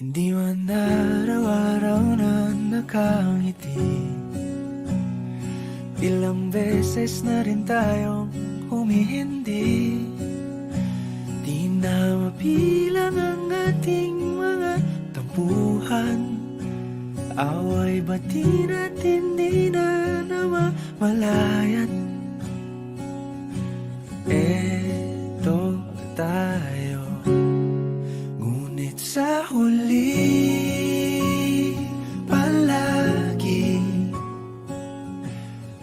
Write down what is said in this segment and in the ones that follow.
Hindi man araw-araw na nakangiti. Ilang beses na rin tayong humihindi. Di na mabilang ang ating mga tampuhan. Away bati natin di na namamalayan. Eto tayo, ngunit sa huli palagi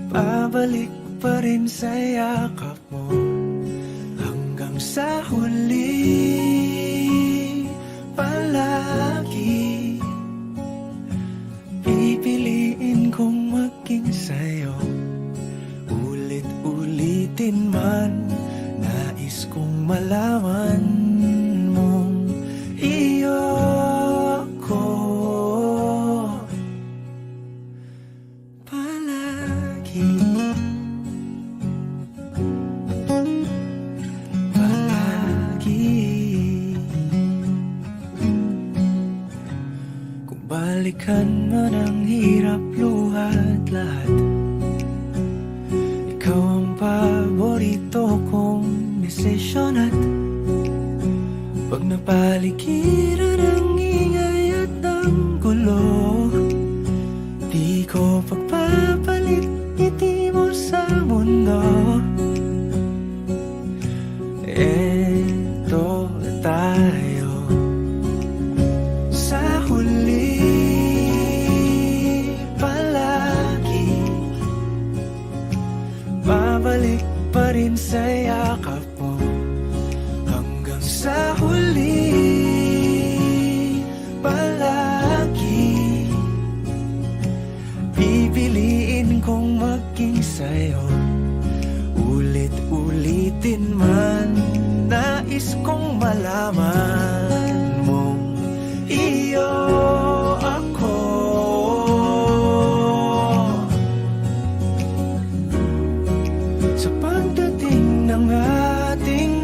pabalik pa rin sa yakap mo. Hanggang sa huli palagi pipiliin kong maging sa'yo. Ulit-ulitin man, nais kong malaman mong iyo ako palagi. Kung balikan man ang hirap, luhat lahat, ikaw ang paborito kong desisyon. At pag napaligiran ang ingay at ang gulo, di ko pagpapalit ngiti mo sa mundo. Eto tayo sa huli palagi, babalik pa rin sa yakap mo. Hanggang sa huli palagi pipiliin kong maging sa'yo. Ulit-ulitin man, nais kong malaman mong iyo ako. Sa pagdating ng ating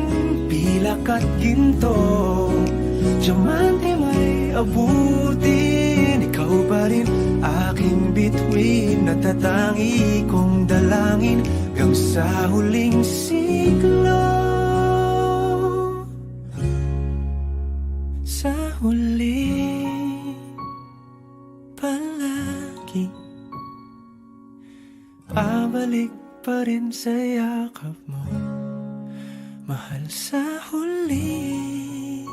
pilak at ginto, diamante may abutin, ikaw pa rin aking bituin. Natatangi kong dalangin hanggang sa huling siglo. Sa huli palagi pabalik pa rin sa yakap mo, mahal. Sa huli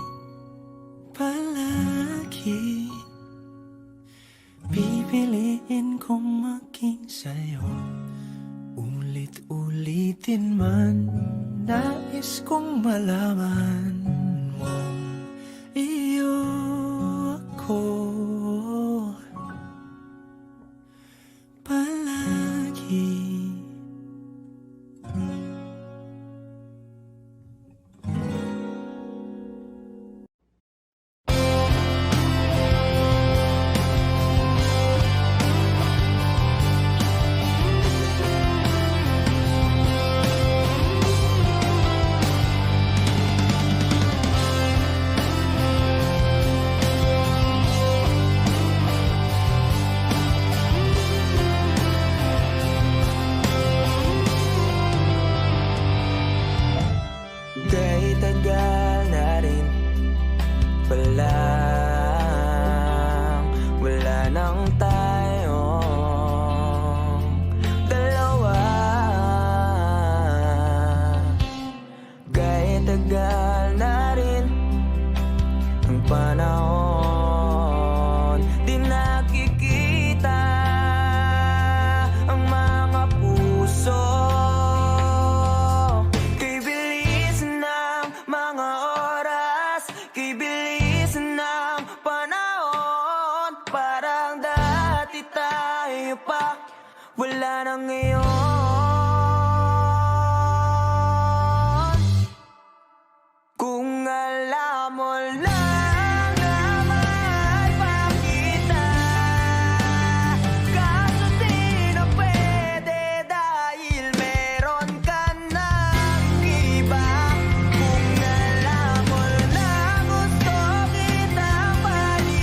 palagi pipiliin kong maging sa'yo. Ulit-ulitin man, nais kong malaman mong iyo ako palagi. Kahit tagal na rin palang wala nang tayong dalawa. Kahit tagal na rin ang panahon, di nakikita ang mga puso. Kay bilis ng panahon, parang dati tayo pa, wala na ngayon. Kung alam mo lang na mahal pa kita, kaso di na pwede dahil meron ka ng iba. Kung alam mo lang gusto kitang balikan,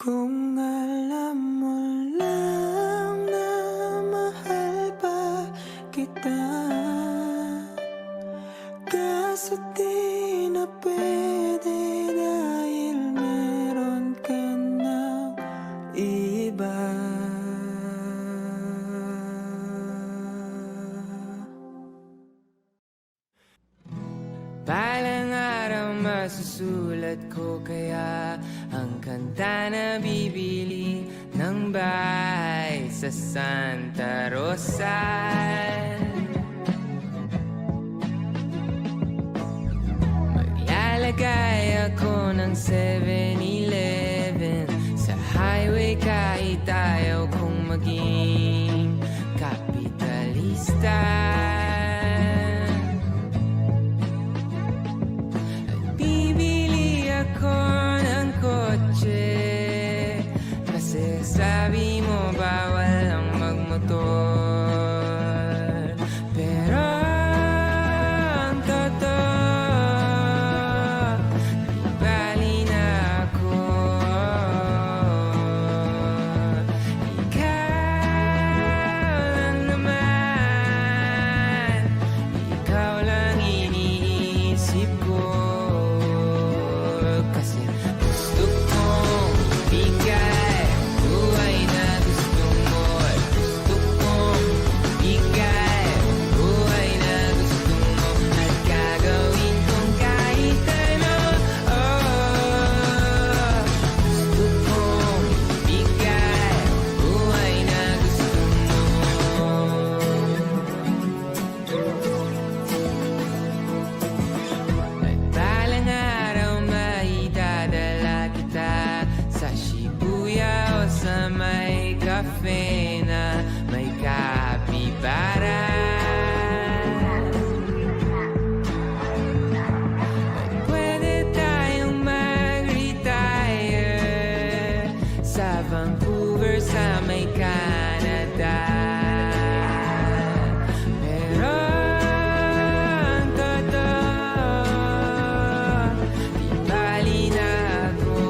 Kung alam mo lang na mahal pa kita, kaso di na pwede dahil meron ka ng iba. Balang araw masusulat ko kaya ang kanta na bibili ng bahay sa Santa Rosa. Maglalagay ako ng 7-Eleven sa highway kahit ayaw kong maging kapitalista. Ako ng kotse kasi sabi mo bawal ang magmotor. Pero ang totoo, di bali na ako. Ikaw lang naman, ikaw lang iniisip ko. Cafe na may kapibara. Pwede tayong mag-retire sa Vancouver sa may Canada. Pero ang totoo, di bali na ako.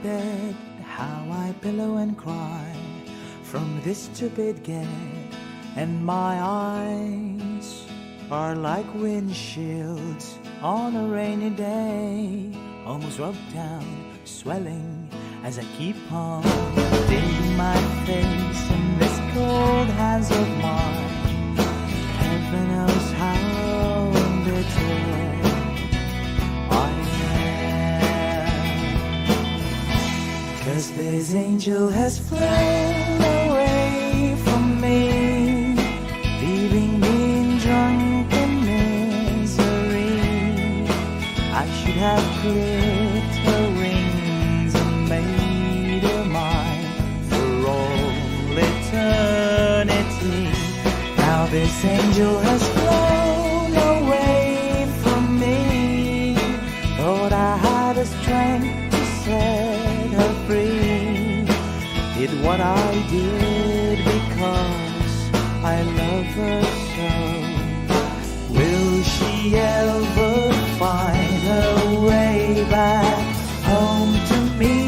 Bed, how I pillow and cry from this stupid get, and my eyes are like windshields on a rainy day, almost rubbed down, swelling as I keep on digging my face in this cold hands of mine. Heaven knows how bitter I am. 'Cause this angel has flown away from me, leaving me in drunken misery. I should have clipped her wings and made her mine for all eternity. Now this angel has flown away from me. Thought I had the strength to set her free. Did what I did because I love her so. Will she ever find her way back home to me?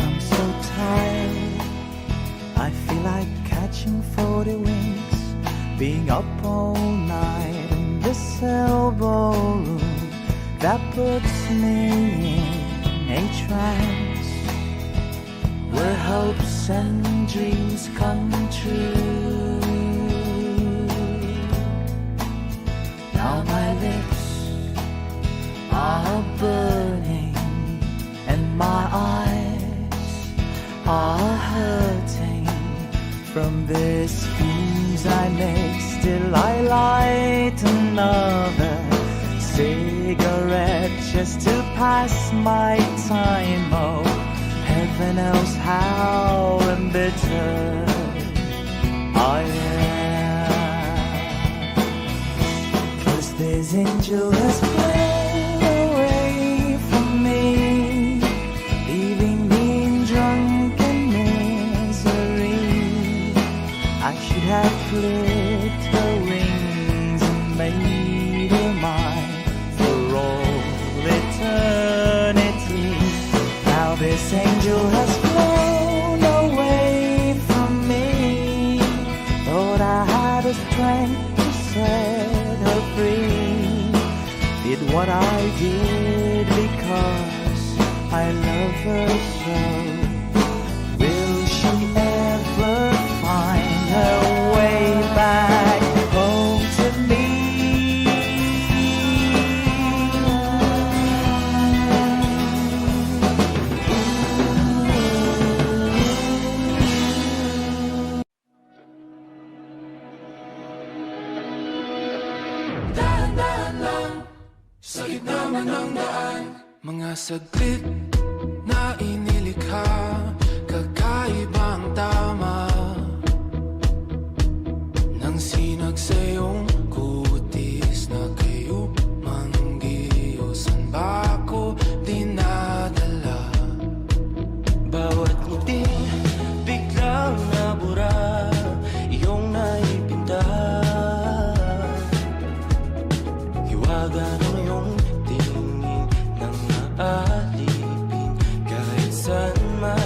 I'm so tired, I feel like catching 40 winks, being up all night in this elbow room that puts me in a trance, where hopes and dreams come true. Now my lips are burning and my eyes are hurting from this fumes I make. Still I light another cigarette just to pass my time. Oh, heaven knows how embittered I am. 'Cause this angel has flown away from me, leaving me in drunken misery. I should have clipped her wings and made her mine for all eternity. Now this angel has flown away from me. Thought I had the strength to set her free. Did what I did because I love her so. Will she ever find her way back home to me? Dahan-dahan lang sa gitna man ng daan, mga saglit na inilikha, kakaibang tama nang sinag sa iyong kutis na kayo manggiyosan ba ako dinadala? Bawat ngiti biglang nabura, iyong naipinta. Hiwaga ng iyong tingin nang naalipin kahit saan man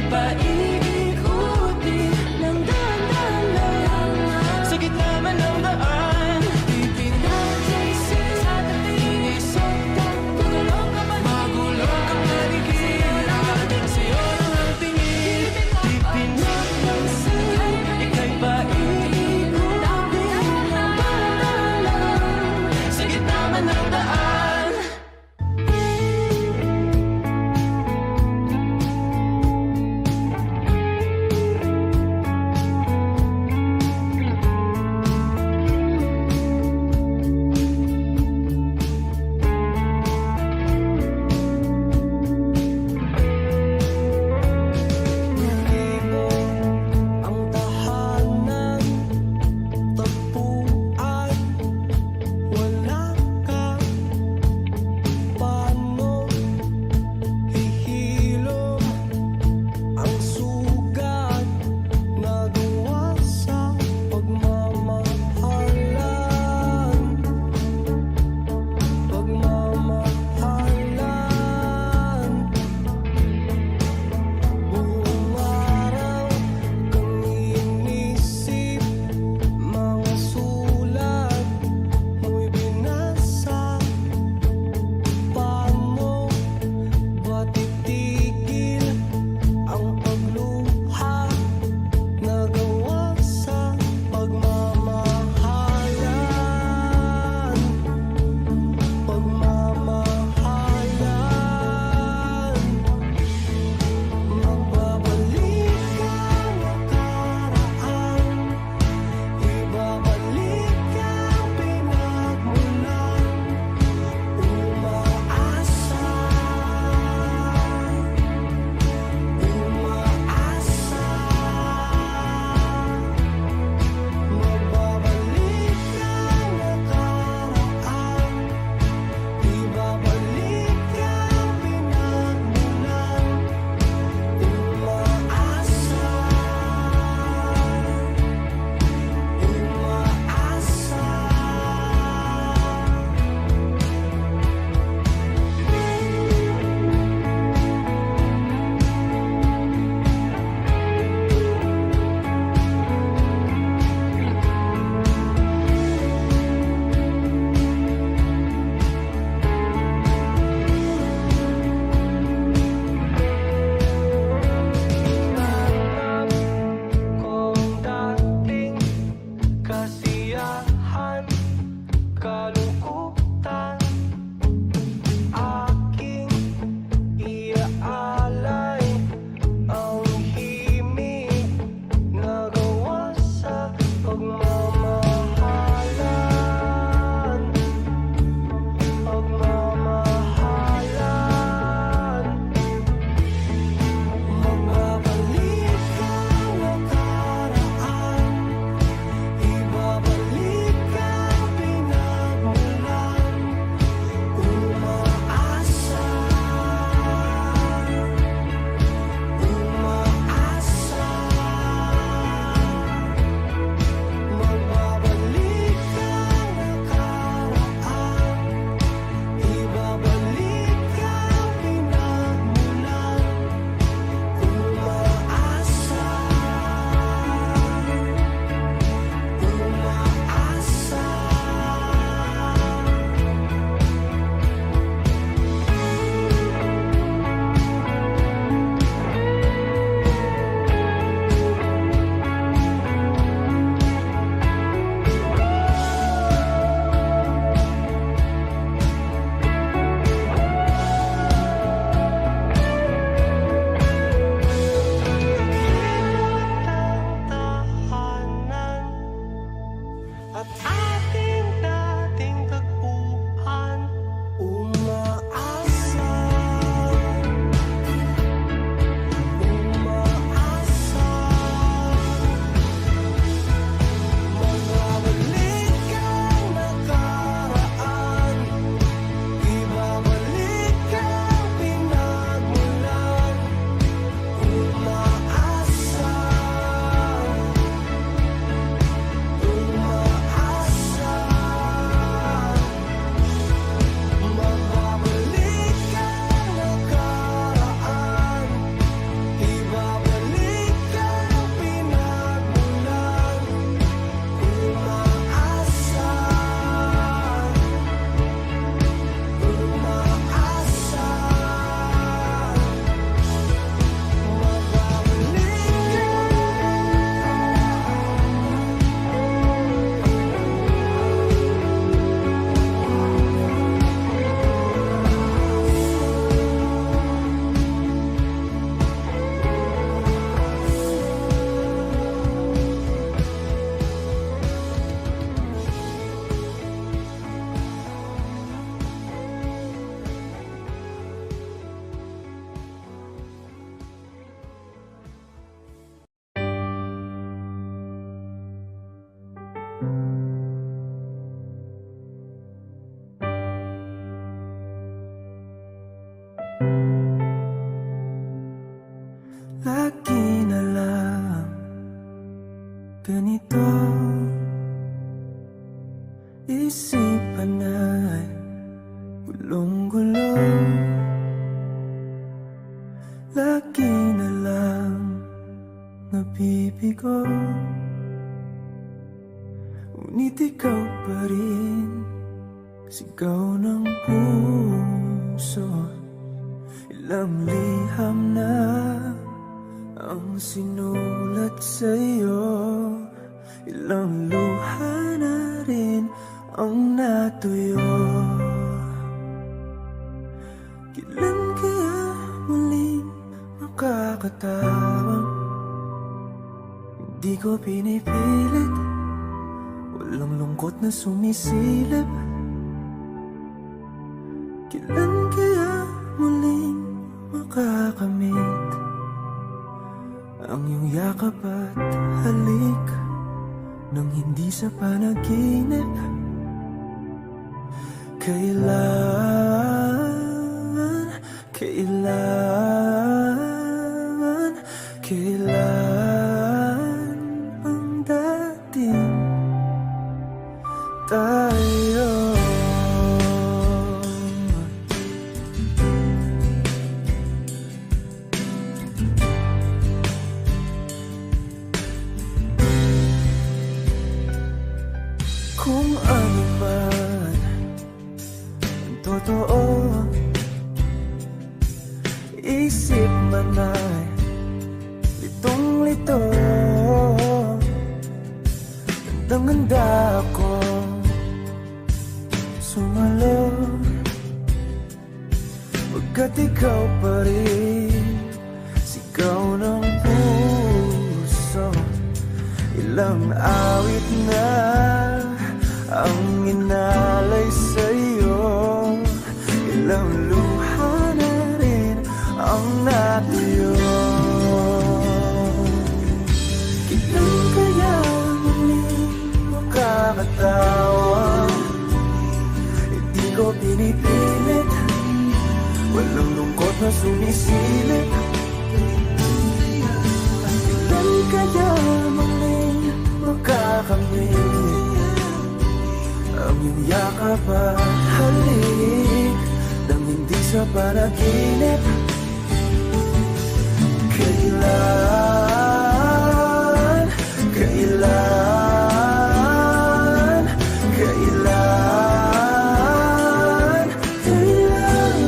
paiikutin ng dahan-dahan lang. Sa gitna man ng daan, ipinatay sa tabi. Inisok magulong ka panigiran. Sa'yo lang ang tingin, ipinagpansin. Ika'y paiikutin ng dahan-dahan lang. Sa gitna man ng daan. lagi na lang ganito. Isipan ay gulong-gulo, lagi na lang nabibigo. Ngunit ikaw pa rin, sigaw ng puso. Ilang liham na ang sinulat sa'yo, ilang luha na rin ang natuyo. Kailan kaya muling makakatawang hindi ko pinipilit, walang lungkot na sumisilip. Kailan kaya muling makakamit ang iyong yakap at halik nang hindi sa panaginip? Kailan, kailan, kailan ang dating tayo? Kung ano man ang totoo, isip man ay litong-lito. Handang-handa ako sumalo, pagkat ikaw pa rin, sigaw ng puso. Ilang awit na ang inalay sa'yo, ilang luha na rin ang natuyo. Kailan kaya muling makakatawa? Hindi ko pinipilit, walang lungkot na sumisilip. Kailan kaya muling makakamit ang iyong yakap at halik nang hindi sa panaginip? Kailan, kailan, kailan, kailan,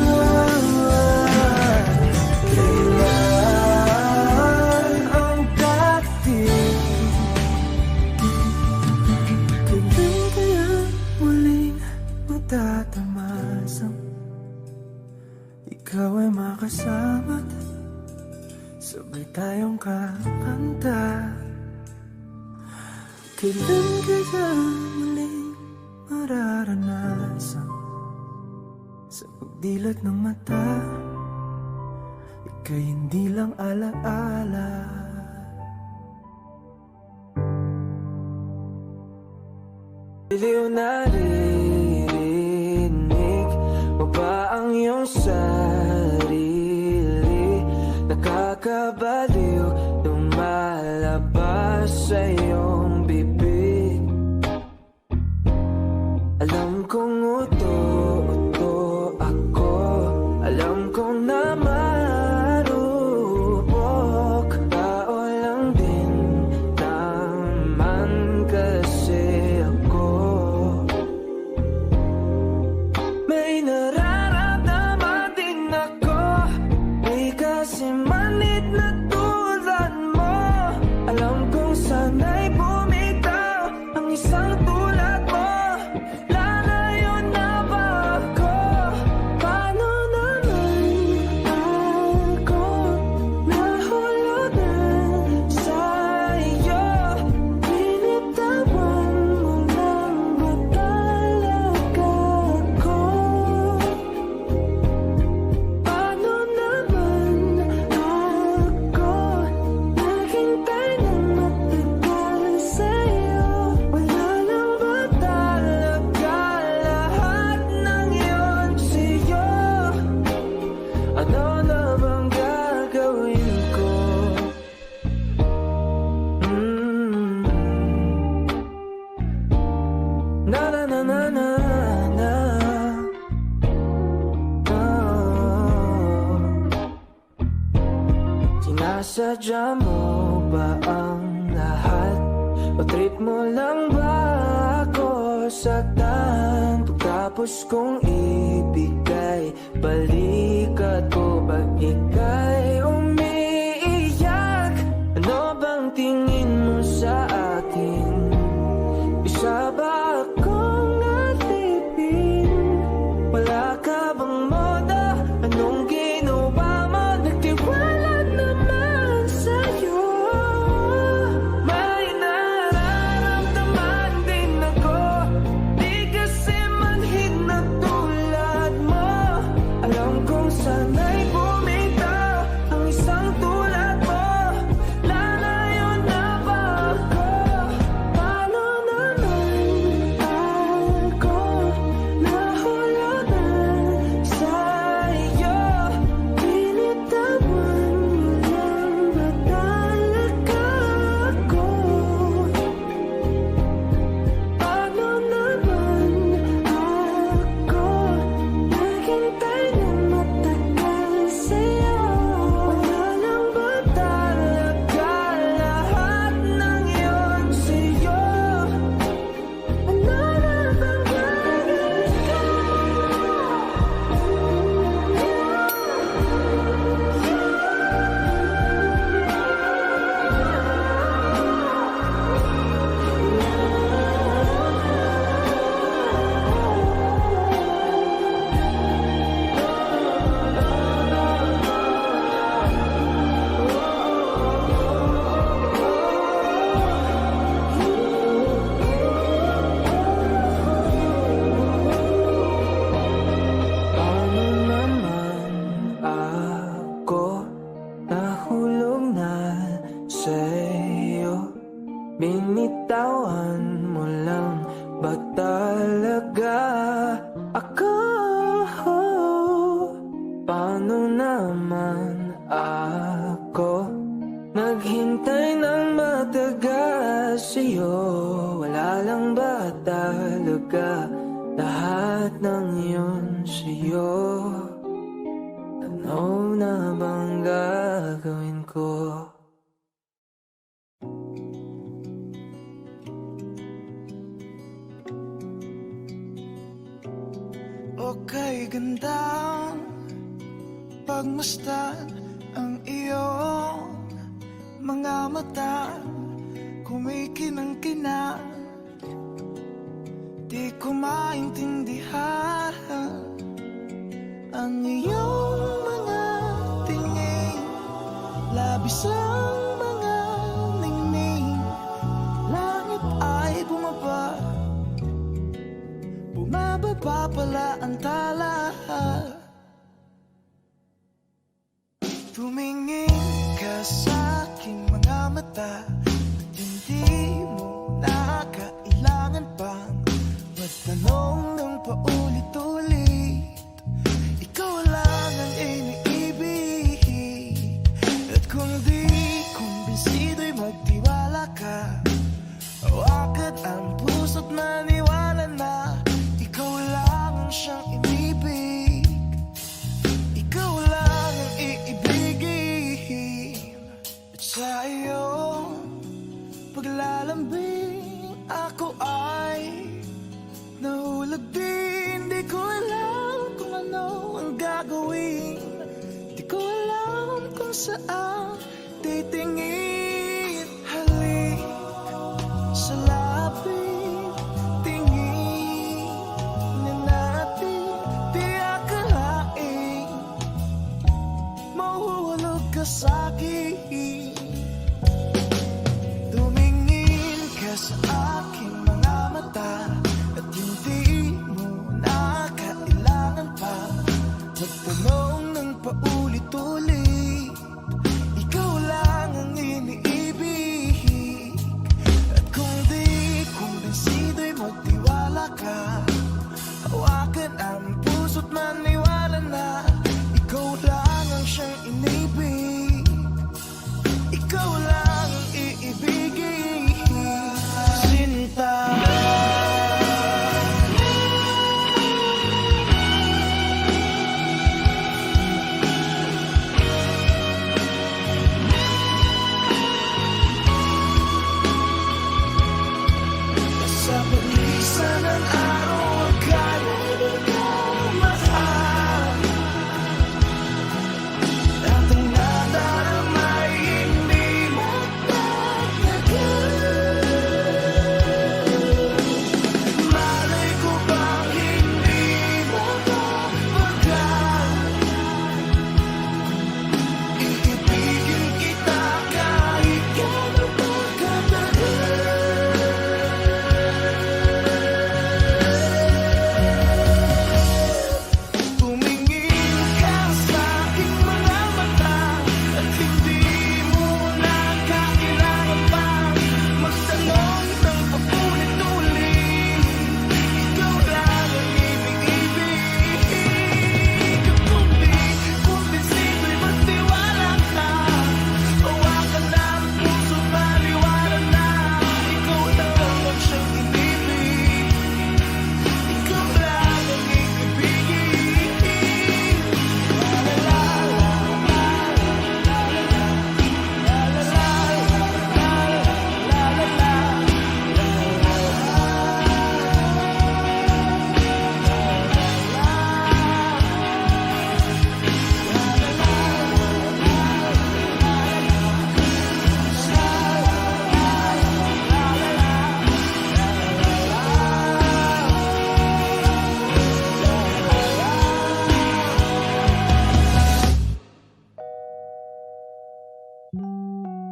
kailan ang dating? Kailan kaya muling matatamasang ikaw ay makasama't sabay tayong kakanta? Kailan kaya muling mararanasan sa pagdilat ng mata, ika'y hindi lang alaala? Iliw na ririnig mo ba ang iyong sarili? Nakakabaliw nung malabas sa iyong bibig. Alam kong uto-uto ako, alam kong namarupok, tao lang din naman kasi ako. Sinadya mo ba ang lahat? O trip mo lang ba ako saktan? Pagkapos kong ibigay, balikat ko pag ika'y umiiyak. Ano bang tingin mo sa akin? Isa ba akong natipin? Wala ka bang moda? Anong ginawa mo? Nagtiwala naman sa'yo. May nararamdaman din ako, di kasi manhid na tulad mo. Alam kong sana'y bumitaw ang isang tulad mo. Lalayo na ba ako? Paano naman ako nahulugan sa'yo? Binitawan mo lang ba talaga ako? Paano naman ako naghintay ng matagal sa'yo? Wala lang ba talaga lahat ng yun sa'yo? Ano na bang gagawin ko? Paano naman ako nahulog na sa'yo? Binitawan mo lang ba talaga ako? Paano naman ako naghintay ng matagal sa'yo? Wala lang ba talaga lahat ng yun sa'yo? Ano na bang gagawin ko? Okay, gandang pagmasdan ang iyong mga mata, kumikinang-kinang. Di ko maintindihan ang iyong mga tingin, labis ang mga ningning. Langit ay bumaba, bumababa pala ang tala. Tumingin ka sa aking mga mata at hindi mo na kailangan pang magtanong ng paulit-ulit. Ikaw lang ang iniibig, at kung di kumbinsido'y magtiwala ka. Agad ang puso't maniwala na ikaw lang ang siyang inibig. Ikaw lang ang iibigin. At sa iyong paglalambing ako ay nahulog din. Di ko alam kung ano ang gagawin, di ko alam kung saan titingin. Halik sa lapit, tingin na natin, di akalain mahuhulog ka sa'kin. Tumingin ka sa aking mga mata at hindi mo na kailangan pa magtanong ng paulit-ulit. Ikaw lang ang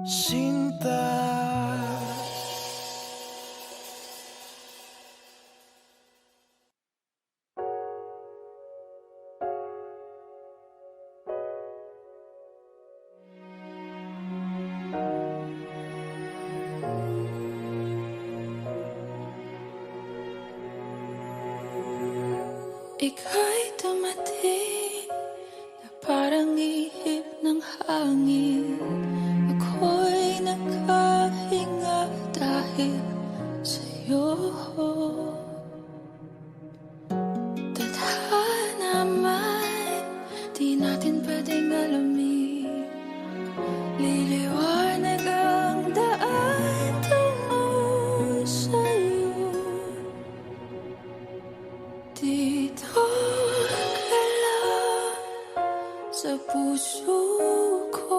sinta. Ika'y dumating na parang ihip ng hangin. Ako'y nakahinga dahil sa'yo. Tadhana man, di natin pwedeng alamin. Liliwanag ang daan tungo sa'yo. Dito ka lang sa puso ko.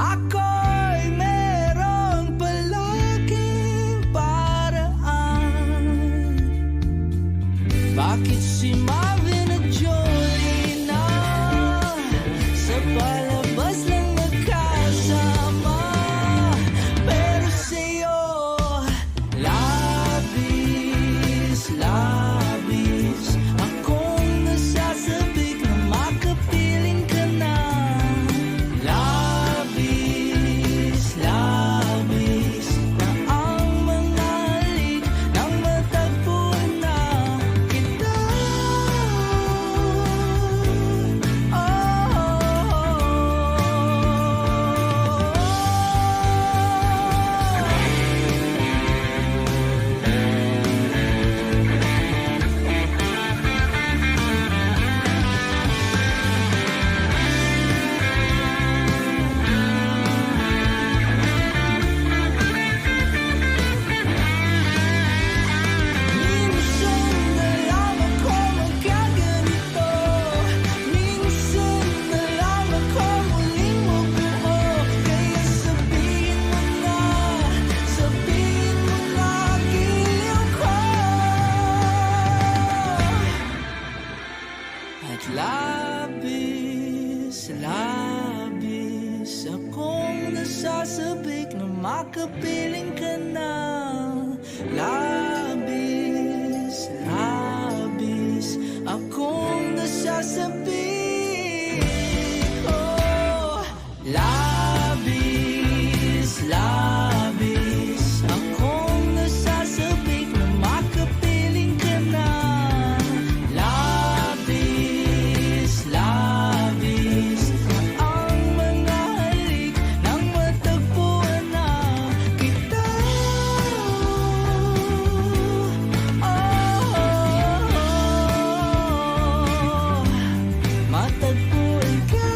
Ako'y merong palaging paraan. Bakit si Marvin at Jolina sa palabas lang magkasama, pero sa'yo labis, labis akong nasasabik na makapiling ka na. Labis, labis na ang mga halik nang matagpuan na kita. Minsan na lang ako magkaganito, minsan na lang ako muling mabuo. Kaya sabihin mo na giliw ko. At labis, labis akong nasasabik na makapiling ka na. Labis, labis akong nasasabik. Oh, labis, labis akong nasasabik na makapiling ka na. Labis, labis na ang mga halik nang matagpuan na kita. Matagpuan ka.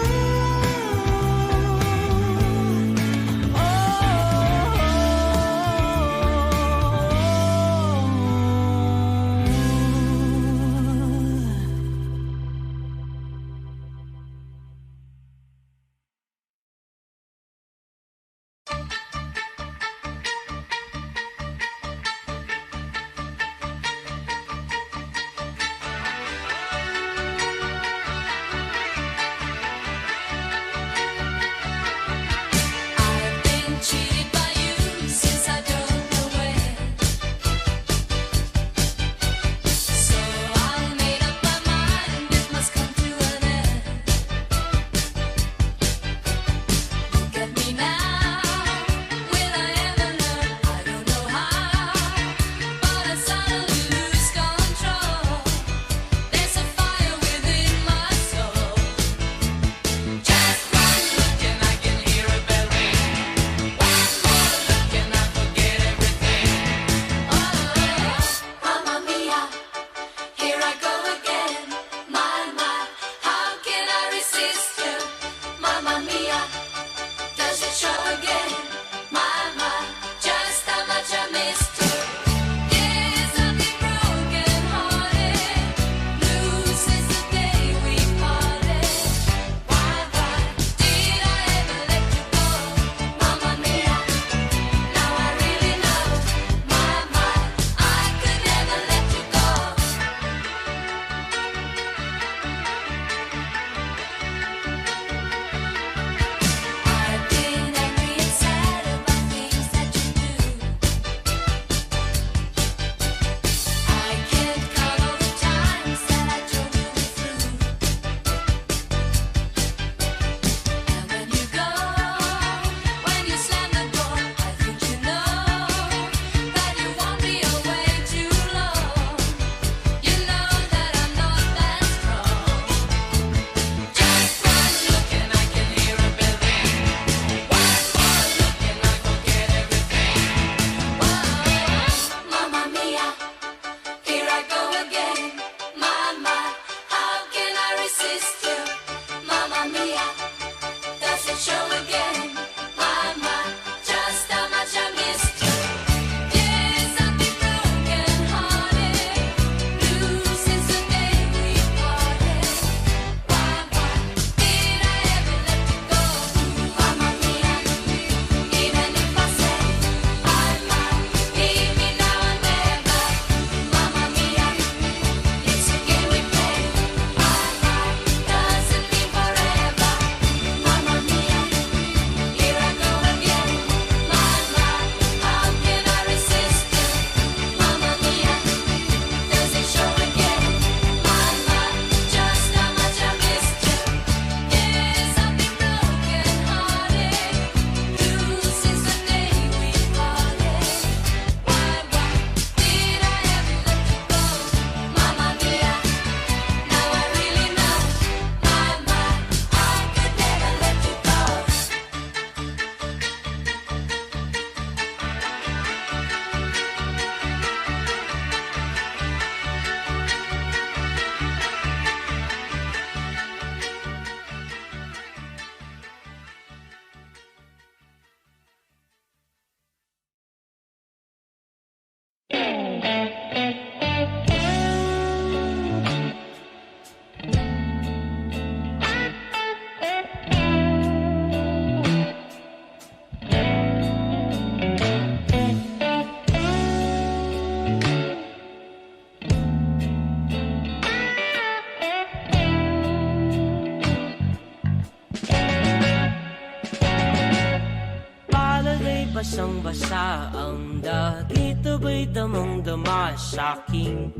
basang-basa ang dagit, abay damang-dama sa'king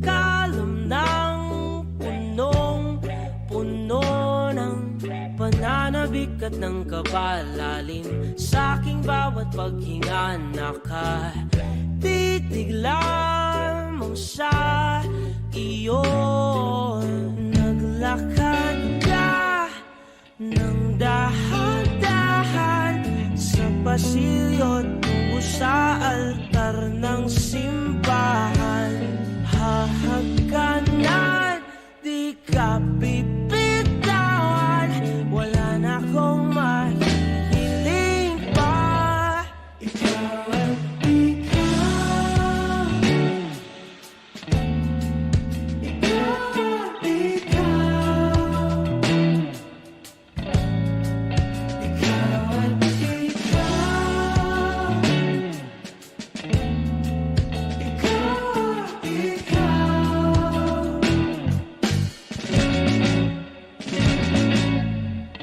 kalam ng punong-puno ng pananabik at ng kabalalim. Sa'king bawat paghinga nakatitig lamang sa iyo. Naglakad ka ng dahan-dahan sa pasilyo tungo sa altar ng simbahan. Hahagkanan, di ka bibitawan, wala na akong mahihiling pa. Ikaw at ikaw, ikaw at ikaw, ikaw at ikaw,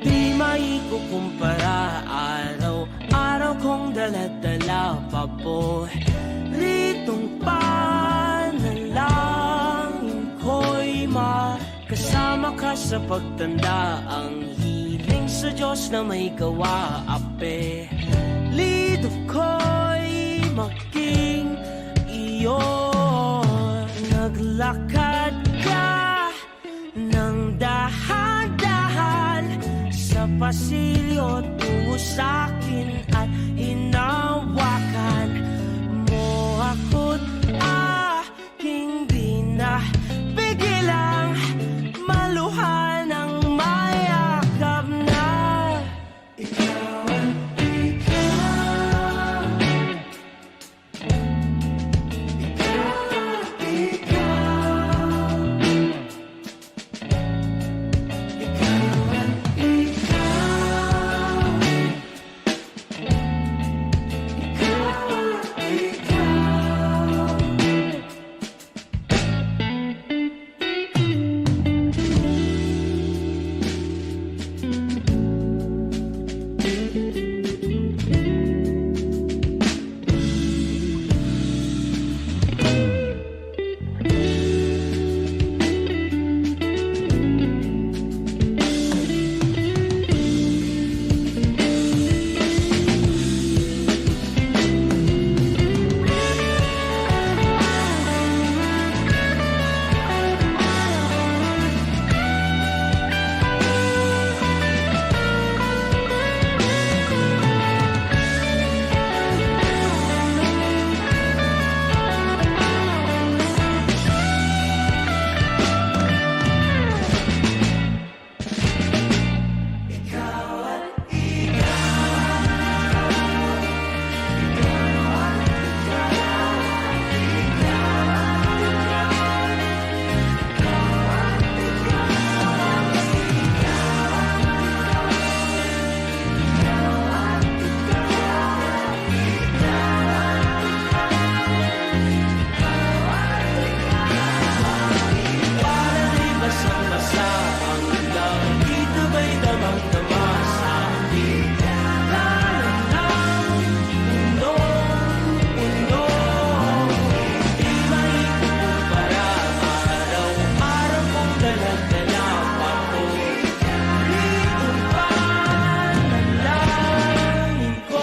di maikukumpara, araw-araw kong dala-dala pa po ritong panalangin ko'y makasama ka sa pagtanda. Ang hiling sa Diyos na may gawa, apelido ko'y maging iyo. Naglakad ka ng dahan-dahan sa pasilyo tungo sa'kin at hinawakan mo ako't aking binabigilang maluhan ng mayakap na. Ikaw at ikaw, ikaw at ikaw, ikaw at ikaw, ikaw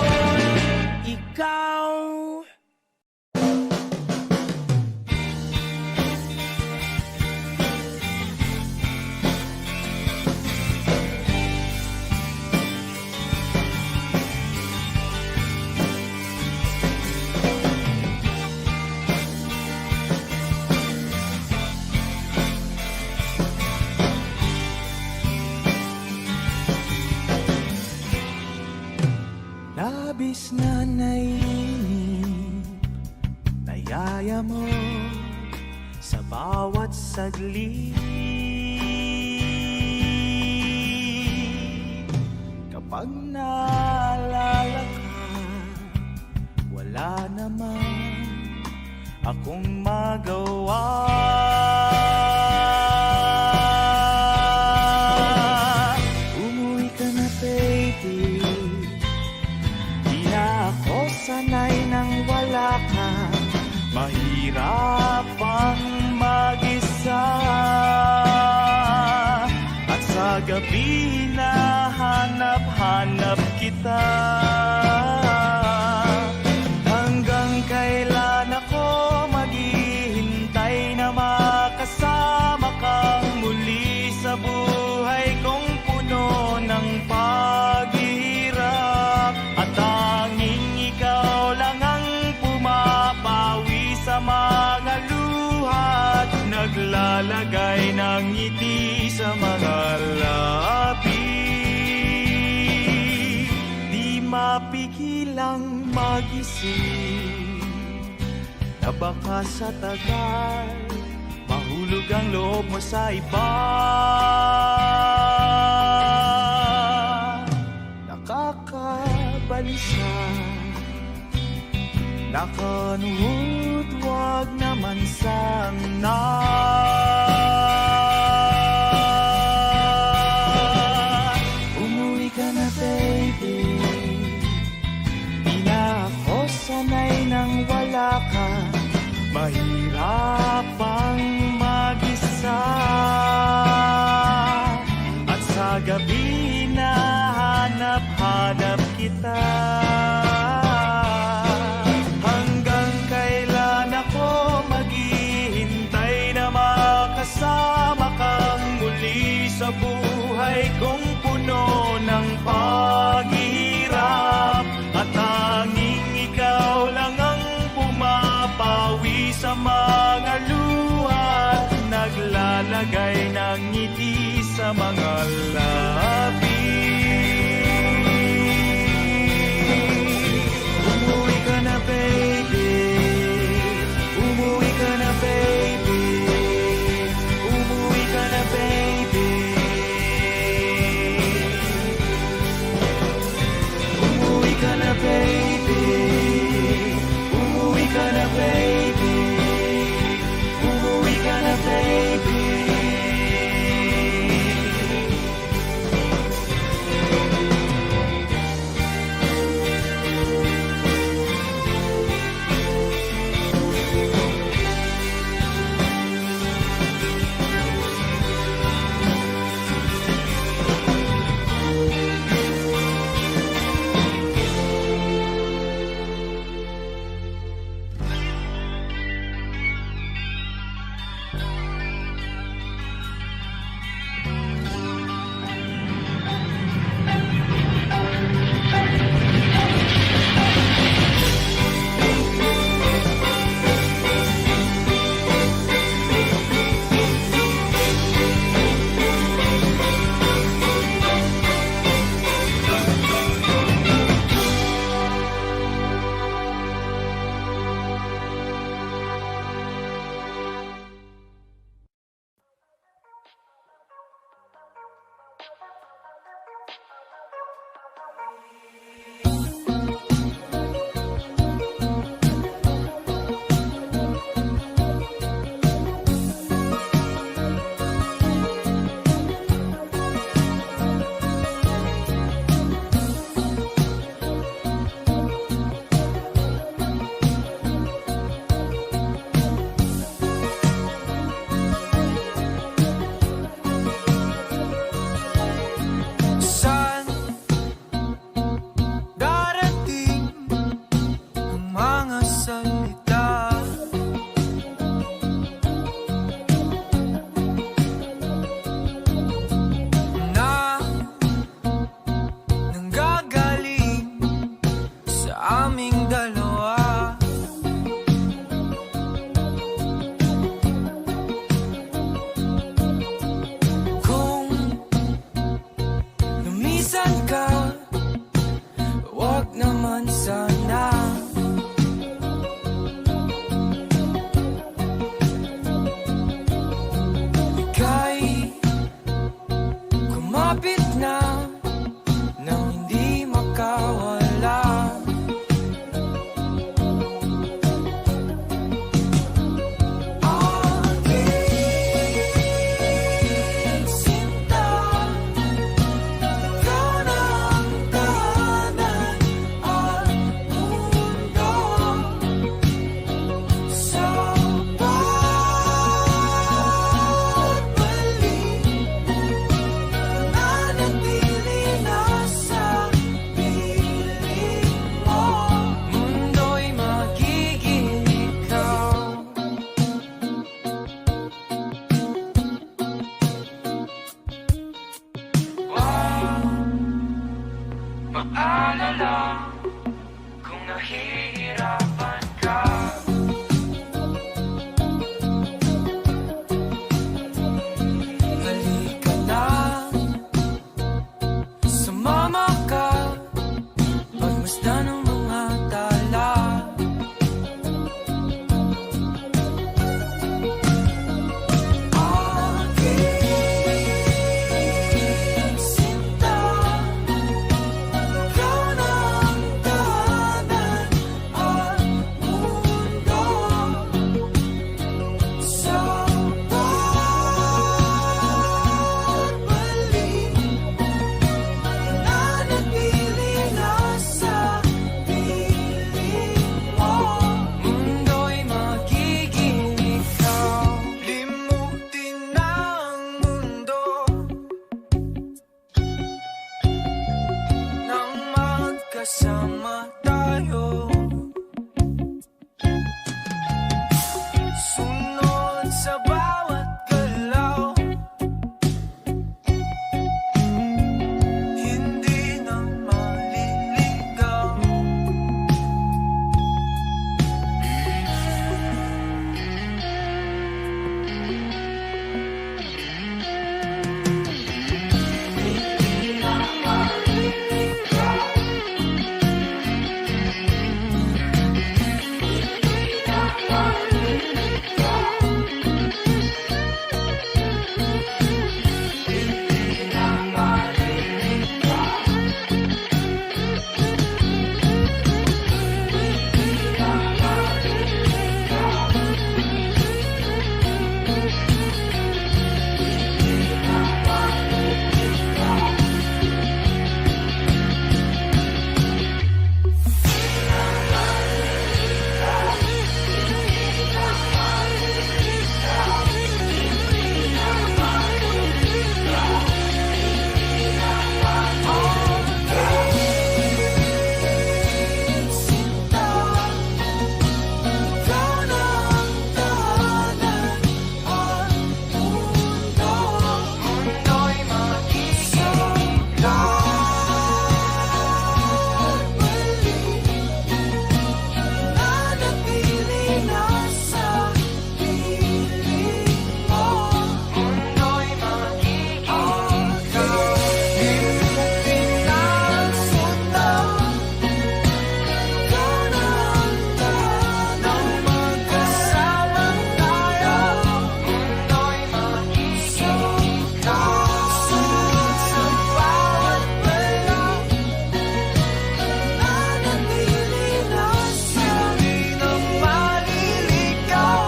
at ikaw. Labis na naiinip, nayaya mo sa bawat saglit. Kapag naalala ka, wala naman akong magawa. Umuwi ka na, baby, di na ako Mahirap ang mag-isa, at sa gabi na hanap-hanap kita. Hanggang kailan ako maghihintay na makasama kang muli sa buhay kong puno ng paghihirap. At tanging ikaw lang ang pumapawi sa mga luha at naglalagay ng ngiti sa mga labi. Di mapigilang mag-isip na baka sa tagal mahulog ang loob mo sa iba. Nakakabalisa, nakanuot, wag naman sana. Umuwi ka na baby, di na ako sanay nang wala ka. Mahirap ang mag-isa, at sa gabi na hanap-hanap kita. Hanggang kailan ako maghihintay na makasama kang muli sa buhay kong puno ng paghihirap. At tanging ikaw lang ang pumapawi sa mga luha at naglalagay ng ngiti sa mga labi. Umuwi ka na baby, umuwi ka na baby, umuwi ka na baby. Umuwi ka na baby, umuwi ka na baby, umuwi ka na baby. mag-alala kung nahihirapan ka. Halika na, sumama ka, pagmasdan ng mga tala. Aking sinta, ikaw na ang tahanan at mundo. Sa pagbalik, nanatili na sa piling mo. Mundo'y magiging ikaw. Limutin na ang mundo nang magkasama tayo. Sunod sa bawat galaw, hindi na maliligaw. Sinta, ikaw na ang tahanan at mundo. Mundo'y magiging pagbalik, nanatili na sa piling mo. Mundo'y magiging ikaw. Limutin na ang sinta, ikaw na ang tahanan magkasama tayo. Mundo'y magiging ikaw. Sunod sa bawat galaw, nanatili na sa piling maliligaw.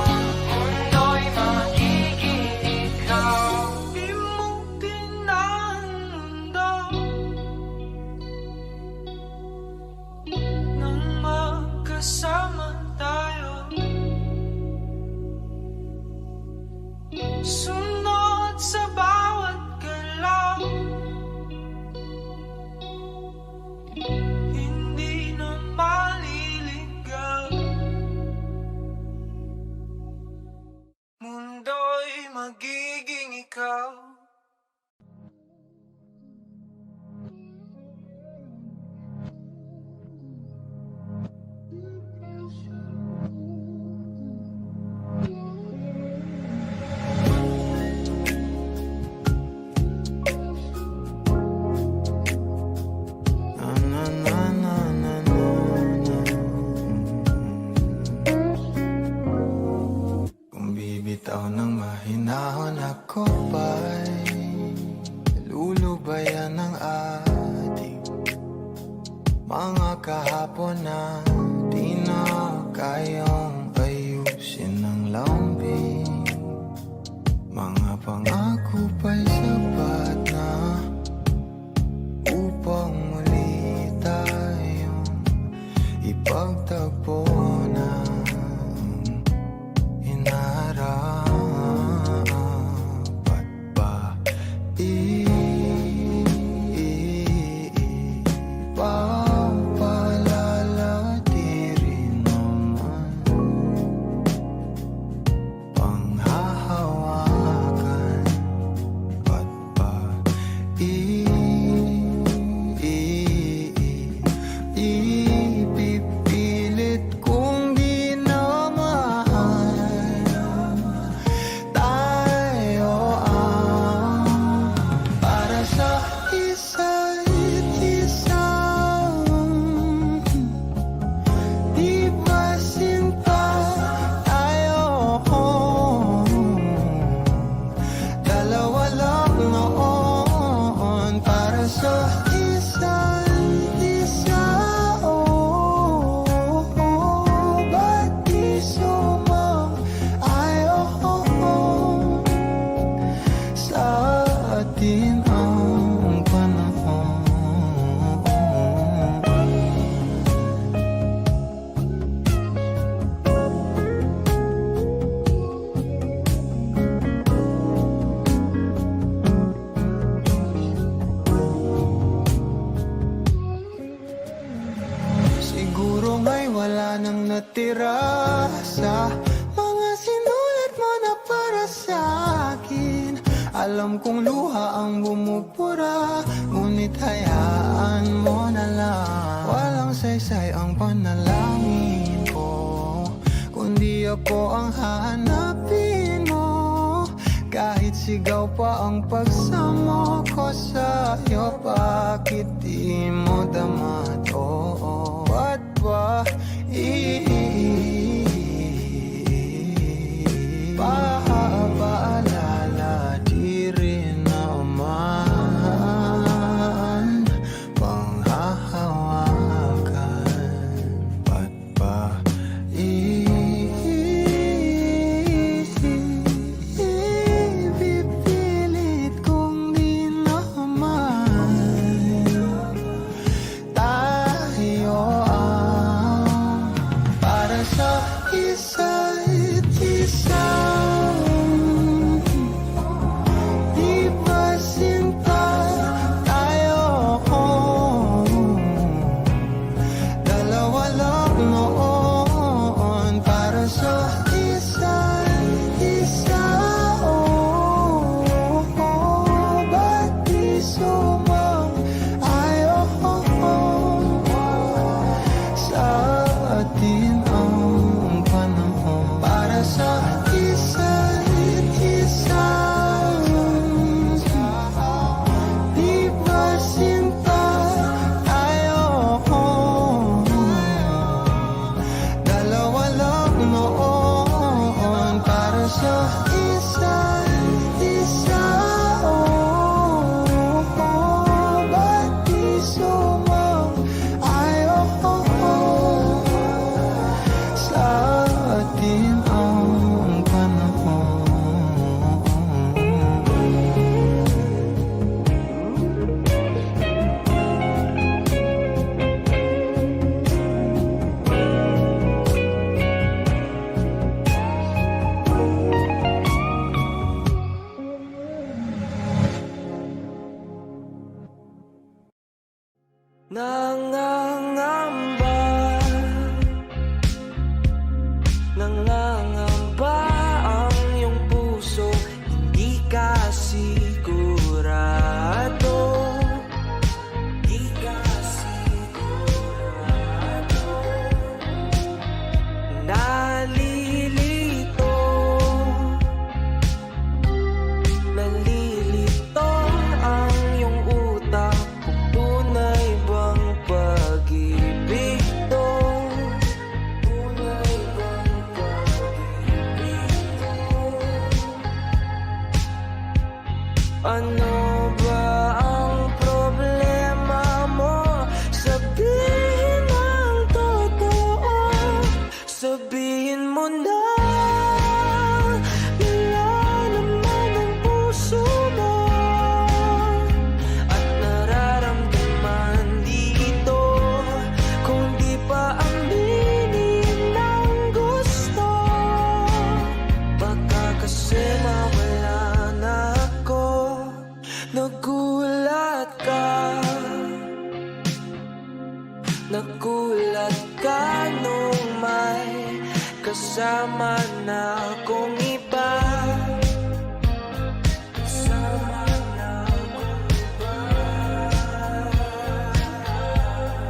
Mundo'y magiging ikaw. Limutin na ang mundo nang magkasama tayo. Sunod sa bawat galaw, hindi na maliligaw. Mundo'y magiging ikaw. Na, na, na, na, na, na. Kung bibitaw ng mahinahon ako ba'y lulubayan ng ating mga kahapon na di na kayang ayusin ng lambing. Mga pangako pa'y sapat na upang muli tayong ipagtagpo na hinarapat pa. Ipapalala di rin naman panghahawakan. Ba't ba lang natira sa mga sinulat mo na para sa akin. Alam kong luha ang bumupura, ngunit hayaan mo na lang. Walang saysay ang panalangin ko, kundi ako ang hahanapin mo. Kahit sigaw pa ang pagsamo ko sa'yo, bakit di mo dama to? Ba't ba paalala di rin naman panghahawakan? Ba't ba ipipilit kong di naman tayo ang para sa isa't isa? Di ba sinta tayo? Dalawa lang noon para sa isa't isa. Ba't di sumang-ayon sa atin ang panahon para sa isa't isa? Di ba sinta tayo? Dalawa lang noon para sa isa't isa. Ba't di sumang-ayon sa atin ang panahon? Nangangamba, nangangamba ang iyong puso, hindi ka sigurado, hindi ka sigurado. Nalilito, nalilito ang iyong utak, kung tunay bang pag-ibig to? Tunay bang pag-ibig to? Ano ba ang problema mo? Sabihin ang totoo, sabihin mo na. Nilalaman ang puso mo at nararamdaman dito, kung di pa aminin ang gusto. Baka kasi mawala na ako. Nagulat ka, nagulat ka nung may kasama na akong iba. Kasama na akong iba.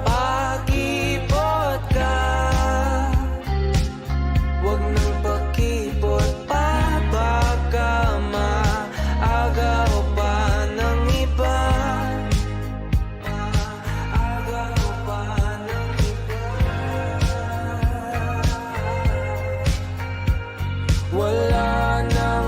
Pakipot ka, wag nang pakipot pa, baka maagaw pa ng iba. Maagaw pa ng iba. Wala na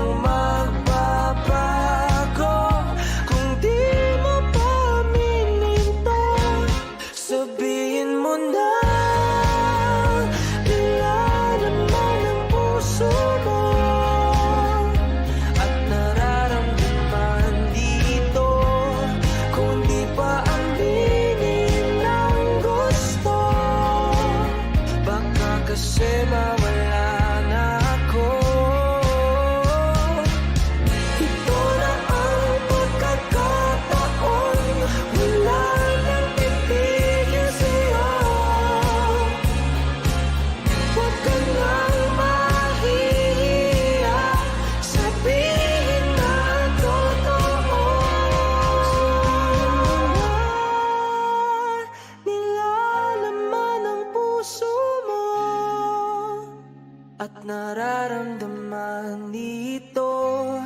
at nararamdaman nito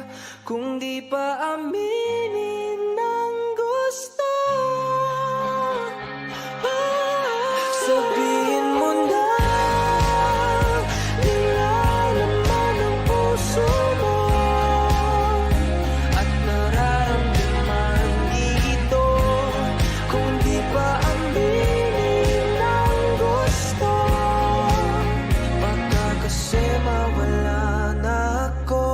kung di pa aminin ng gusto. Sabihin mo na nilalaman ng puso mo at nararamdaman dito kung di pa aminin ng gusto. Baka kasi mawala na ako.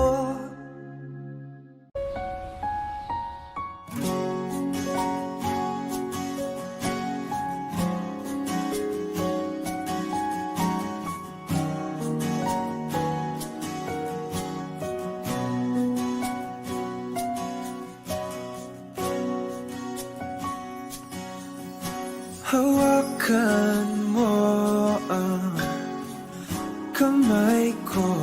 Hawakan mo ang kamay ko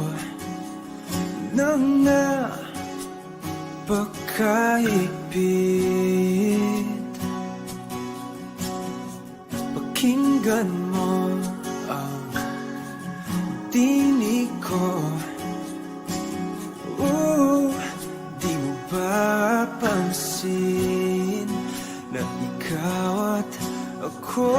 nang napakahigpit. Pakinggan mo ang tinig ko. Di mo ba pansin na ikaw at ako,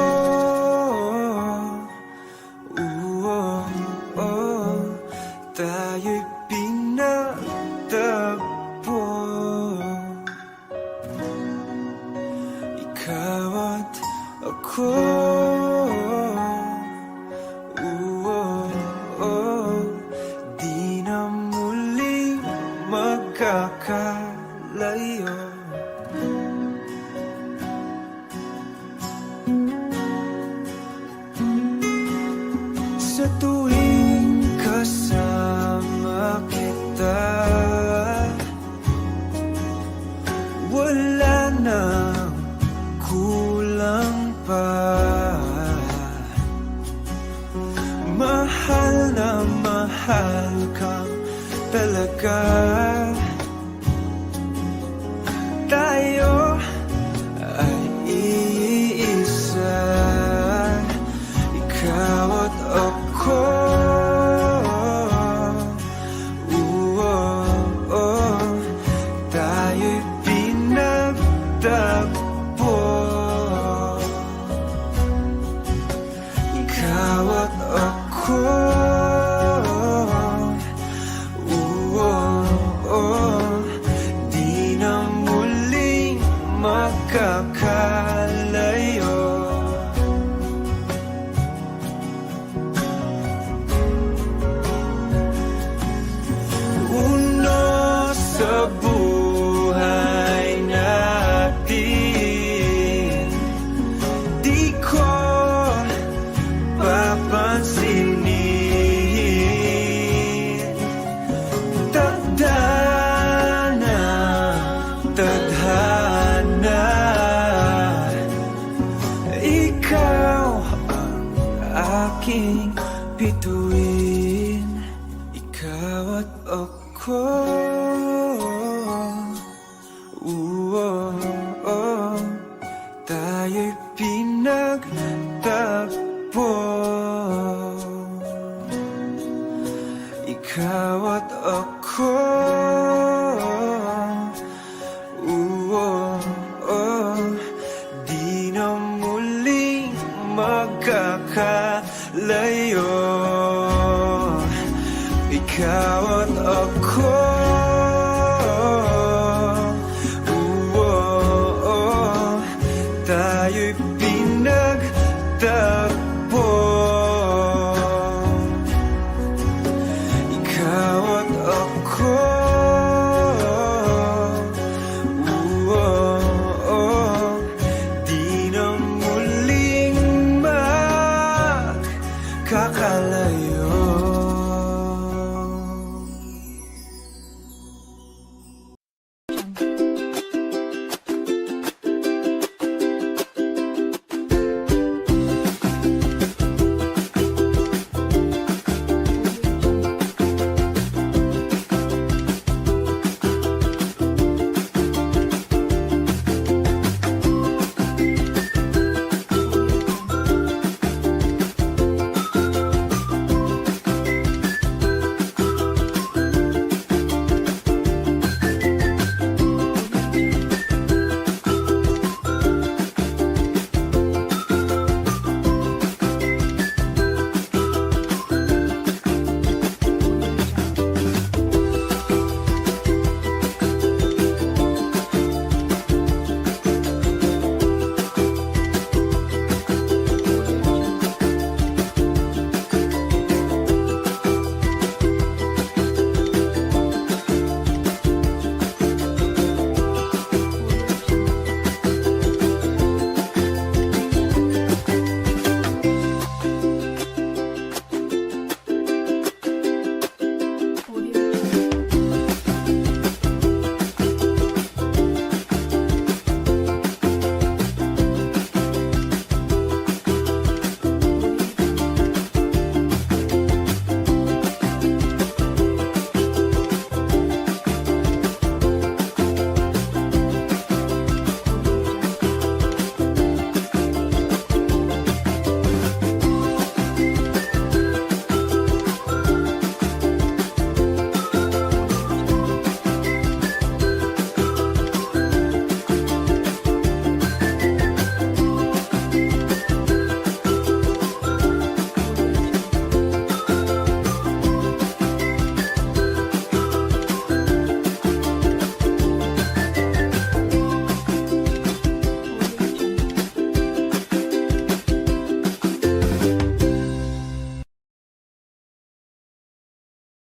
tayo'y pinagtagpo. Ikaw at ako, di na muling magkakalayo. Sa tuwing kasama kita, wala nang kulang pa. Mahal na mahal kang talaga. Tayo ay iisa, ikaw at ako. Tayo'y pinagtagpo. Ikaw at ako, di na muling magkakalayo. Sa buhay natin, di ko papansinin. Tadhana, tadhana, ikaw ang aking bituin. Ikaw at ako, tayo'y pinagtagpo. Ikaw at ako, di na muling magkakalayo. Ikaw at ako,